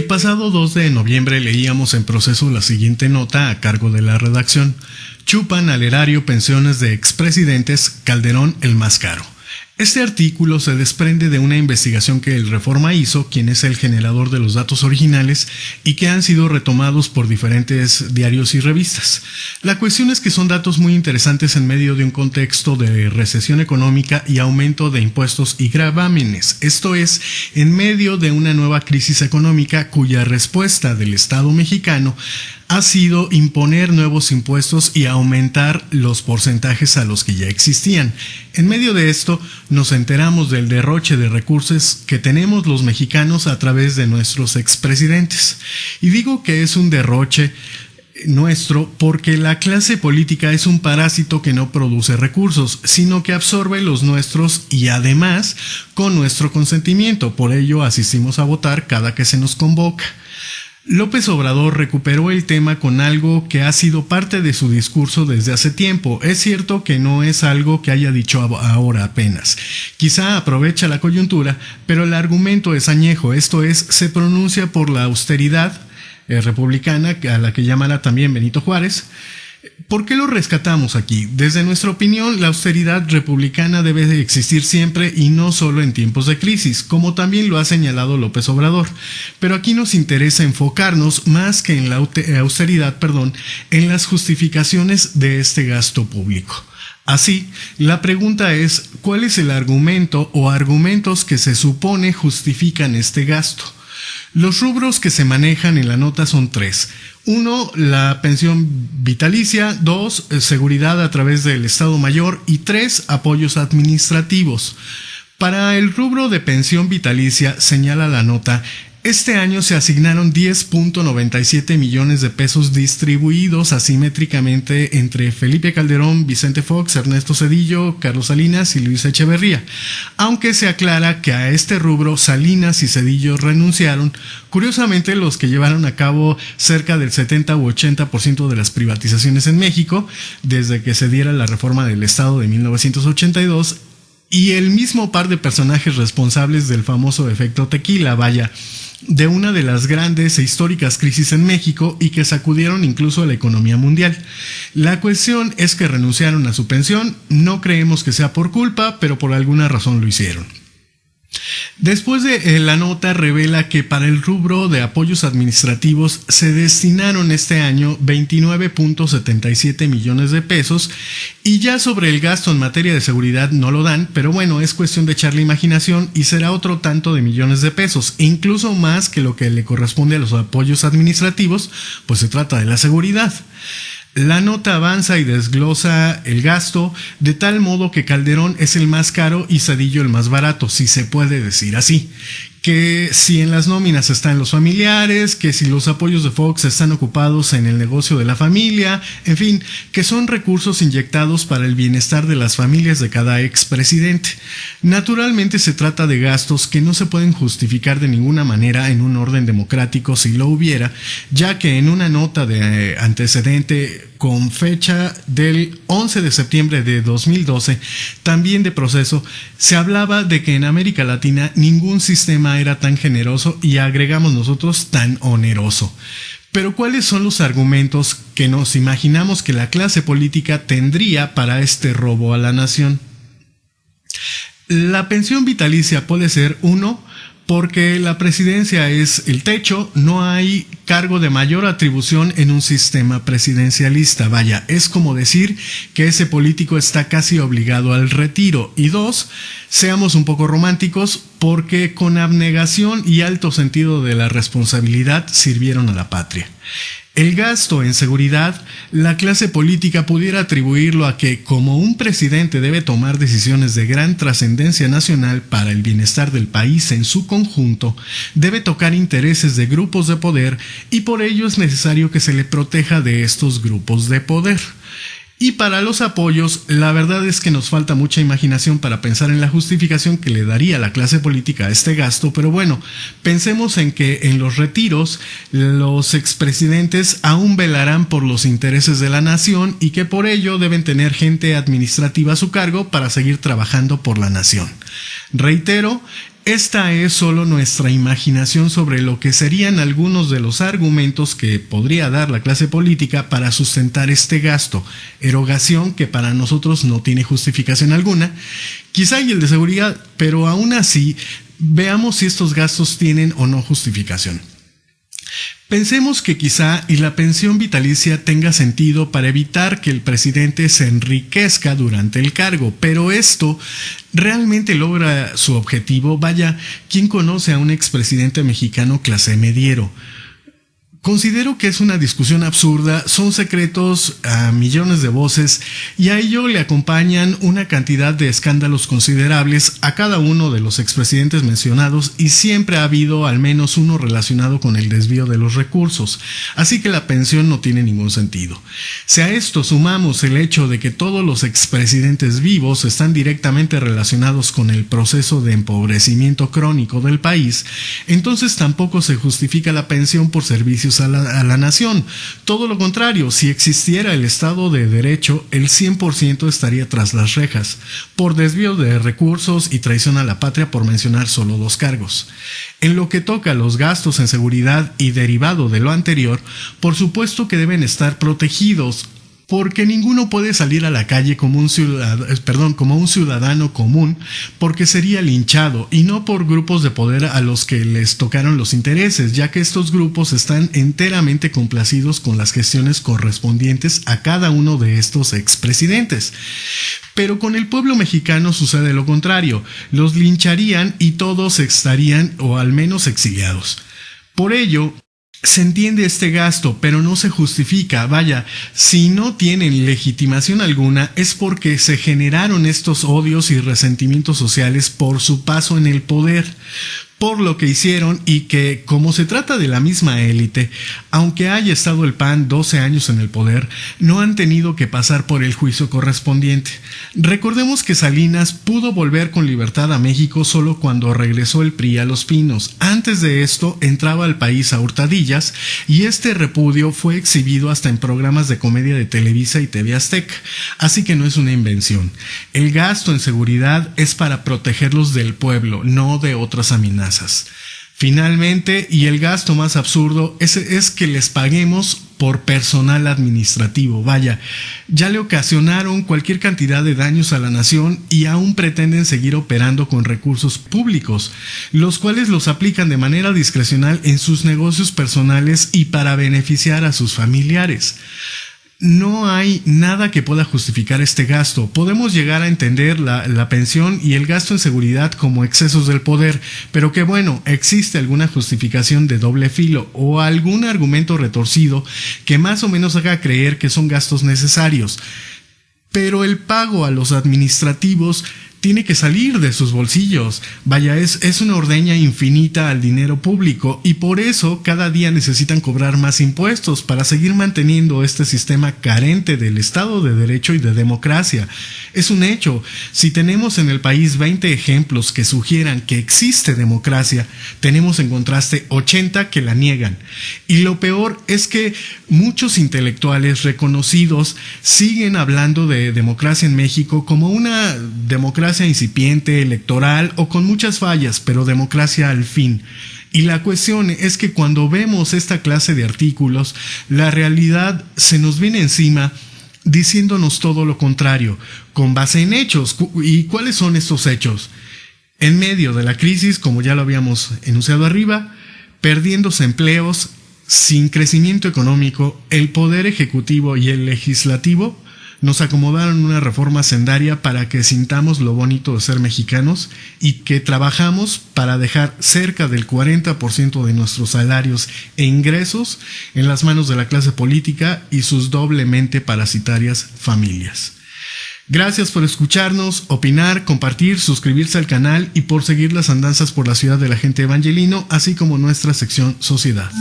El pasado 2 de noviembre leíamos en Proceso la siguiente nota a cargo de la redacción: chupan al erario pensiones de expresidentes, Calderón el más caro. Este artículo se desprende de una investigación que el Reforma hizo, quien es el generador de los datos originales y que han sido retomados por diferentes diarios y revistas. La cuestión es que son datos muy interesantes en medio de un contexto de recesión económica y aumento de impuestos y gravámenes, esto es, en medio de una nueva crisis económica cuya respuesta del Estado mexicano ha sido imponer nuevos impuestos y aumentar los porcentajes a los que ya existían. En medio de esto, nos enteramos del derroche de recursos que tenemos los mexicanos a través de nuestros expresidentes. Y digo que es un derroche nuestro porque la clase política es un parásito que no produce recursos, sino que absorbe los nuestros y además con nuestro consentimiento. Por ello asistimos a votar cada que se nos convoca. López Obrador recuperó el tema con algo que ha sido parte de su discurso desde hace tiempo. Es cierto que no es algo que haya dicho ahora apenas. Quizá aprovecha la coyuntura, pero el argumento es añejo, esto es, se pronuncia por la austeridad republicana, a la que llamara también Benito Juárez. ¿Por qué lo rescatamos aquí? Desde nuestra opinión, la austeridad republicana debe de existir siempre y no solo en tiempos de crisis, como también lo ha señalado López Obrador. Pero aquí nos interesa enfocarnos más que en la austeridad, en las justificaciones de este gasto público. Así, la pregunta es, ¿cuál es el argumento o argumentos que se supone justifican este gasto? Los rubros que se manejan en la nota son 3. 1, la pensión vitalicia. 2, seguridad a través del Estado Mayor. Y 3, apoyos administrativos. Para el rubro de pensión vitalicia, señala la nota, este año se asignaron 10.97 millones de pesos distribuidos asimétricamente entre Felipe Calderón, Vicente Fox, Ernesto Zedillo, Carlos Salinas y Luis Echeverría. Aunque se aclara que a este rubro Salinas y Zedillo renunciaron, curiosamente los que llevaron a cabo cerca del 70 u 80% de las privatizaciones en México, desde que se diera la reforma del Estado de 1982, y el mismo par de personajes responsables del famoso efecto tequila, de una de las grandes e históricas crisis en México y que sacudieron incluso a la economía mundial. La cuestión es que renunciaron a su pensión, no creemos que sea por culpa, pero por alguna razón lo hicieron. Después de la nota revela que para el rubro de apoyos administrativos se destinaron este año 29.77 millones de pesos y ya sobre el gasto en materia de seguridad no lo dan, pero bueno, es cuestión de echarle imaginación y será otro tanto de millones de pesos, incluso más que lo que le corresponde a los apoyos administrativos, pues se trata de la seguridad. La nota avanza y desglosa el gasto de tal modo que Calderón es el más caro y Zedillo el más barato, si se puede decir así. Que si en las nóminas están los familiares, que si los apoyos de Fox están ocupados en el negocio de la familia, en fin, que son recursos inyectados para el bienestar de las familias de cada expresidente. Naturalmente se trata de gastos que no se pueden justificar de ninguna manera en un orden democrático si lo hubiera, ya que en una nota de antecedente con fecha del 11 de septiembre de 2012, también de Proceso, se hablaba de que en América Latina ningún sistema era tan generoso y agregamos nosotros tan oneroso. Pero ¿cuáles son los argumentos que nos imaginamos que la clase política tendría para este robo a la nación? La pensión vitalicia puede ser 1, porque la presidencia es el techo, no hay cargo de mayor atribución en un sistema presidencialista. Es como decir que ese político está casi obligado al retiro. Y 2, seamos un poco románticos, porque con abnegación y alto sentido de la responsabilidad sirvieron a la patria. El gasto en seguridad, la clase política pudiera atribuirlo a que, como un presidente debe tomar decisiones de gran trascendencia nacional para el bienestar del país en su conjunto, debe tocar intereses de grupos de poder y por ello es necesario que se le proteja de estos grupos de poder. Y para los apoyos, la verdad es que nos falta mucha imaginación para pensar en la justificación que le daría la clase política a este gasto, pero bueno, pensemos en que en los retiros los expresidentes aún velarán por los intereses de la nación y que por ello deben tener gente administrativa a su cargo para seguir trabajando por la nación. Reitero, Esta es solo nuestra imaginación sobre lo que serían algunos de los argumentos que podría dar la clase política para sustentar este gasto, erogación que para nosotros no tiene justificación alguna. Quizá hay el de seguridad, pero aún así, veamos si estos gastos tienen o no justificación. Pensemos que quizá y la pensión vitalicia tenga sentido para evitar que el presidente se enriquezca durante el cargo, pero esto realmente logra su objetivo. Vaya, ¿quién conoce a un expresidente mexicano clase mediero? Considero que es una discusión absurda, son secretos a millones de voces y a ello le acompañan una cantidad de escándalos considerables a cada uno de los expresidentes mencionados y siempre ha habido al menos uno relacionado con el desvío de los recursos, así que la pensión no tiene ningún sentido. Si a esto sumamos el hecho de que todos los expresidentes vivos están directamente relacionados con el proceso de empobrecimiento crónico del país, entonces tampoco se justifica la pensión por servicios a la nación. Todo lo contrario, si existiera el Estado de Derecho, el 100% estaría tras las rejas, por desvío de recursos y traición a la patria, por mencionar solo dos cargos. En lo que toca a los gastos en seguridad y derivado de lo anterior, por supuesto que deben estar protegidos, porque ninguno puede salir a la calle como un ciudadano común, porque sería linchado, y no por grupos de poder a los que les tocaron los intereses, ya que estos grupos están enteramente complacidos con las gestiones correspondientes a cada uno de estos expresidentes. Pero con el pueblo mexicano sucede lo contrario, los lincharían y todos estarían o al menos exiliados. Por ello, se entiende este gasto, pero no se justifica. Vaya, si no tienen legitimación alguna es porque se generaron estos odios y resentimientos sociales por su paso en el poder, por lo que hicieron, y que, como se trata de la misma élite, aunque haya estado el PAN 12 años en el poder, no han tenido que pasar por el juicio correspondiente. Recordemos que Salinas pudo volver con libertad a México solo cuando regresó el PRI a Los Pinos. Antes de esto entraba al país a hurtadillas, y este repudio fue exhibido hasta en programas de comedia de Televisa y TV Azteca, así que no es una invención. El gasto en seguridad es para protegerlos del pueblo, no de otras amenazas. Finalmente, y el gasto más absurdo, es que les paguemos por personal administrativo. Vaya, ya le ocasionaron cualquier cantidad de daños a la nación y aún pretenden seguir operando con recursos públicos, los cuales los aplican de manera discrecional en sus negocios personales y para beneficiar a sus familiares. No hay nada que pueda justificar este gasto. Podemos llegar a entender la pensión y el gasto en seguridad como excesos del poder, pero que bueno, existe alguna justificación de doble filo o algún argumento retorcido que más o menos haga creer que son gastos necesarios. Pero el pago a los administrativos tiene que salir de sus bolsillos. Vaya, es una ordeña infinita al dinero público y por eso cada día necesitan cobrar más impuestos para seguir manteniendo este sistema carente del Estado de Derecho y de democracia. Es un hecho. Si tenemos en el país 20 ejemplos que sugieran que existe democracia, tenemos en contraste 80 que la niegan. Y lo peor es que muchos intelectuales reconocidos siguen hablando de democracia en México como una democracia incipiente, electoral o con muchas fallas, pero democracia al fin. Y la cuestión es que cuando vemos esta clase de artículos, la realidad se nos viene encima diciéndonos todo lo contrario, con base en hechos. ¿Y cuáles son estos hechos? En medio de la crisis, como ya lo habíamos enunciado arriba, perdiéndose empleos, sin crecimiento económico, el poder ejecutivo y el legislativo nos acomodaron una reforma hacendaria para que sintamos lo bonito de ser mexicanos y que trabajamos para dejar cerca del 40% de nuestros salarios e ingresos en las manos de la clase política y sus doblemente parasitarias familias. Gracias por escucharnos, opinar, compartir, suscribirse al canal y por seguir las andanzas por la ciudad del agente Evangelino, así como nuestra sección Sociedad.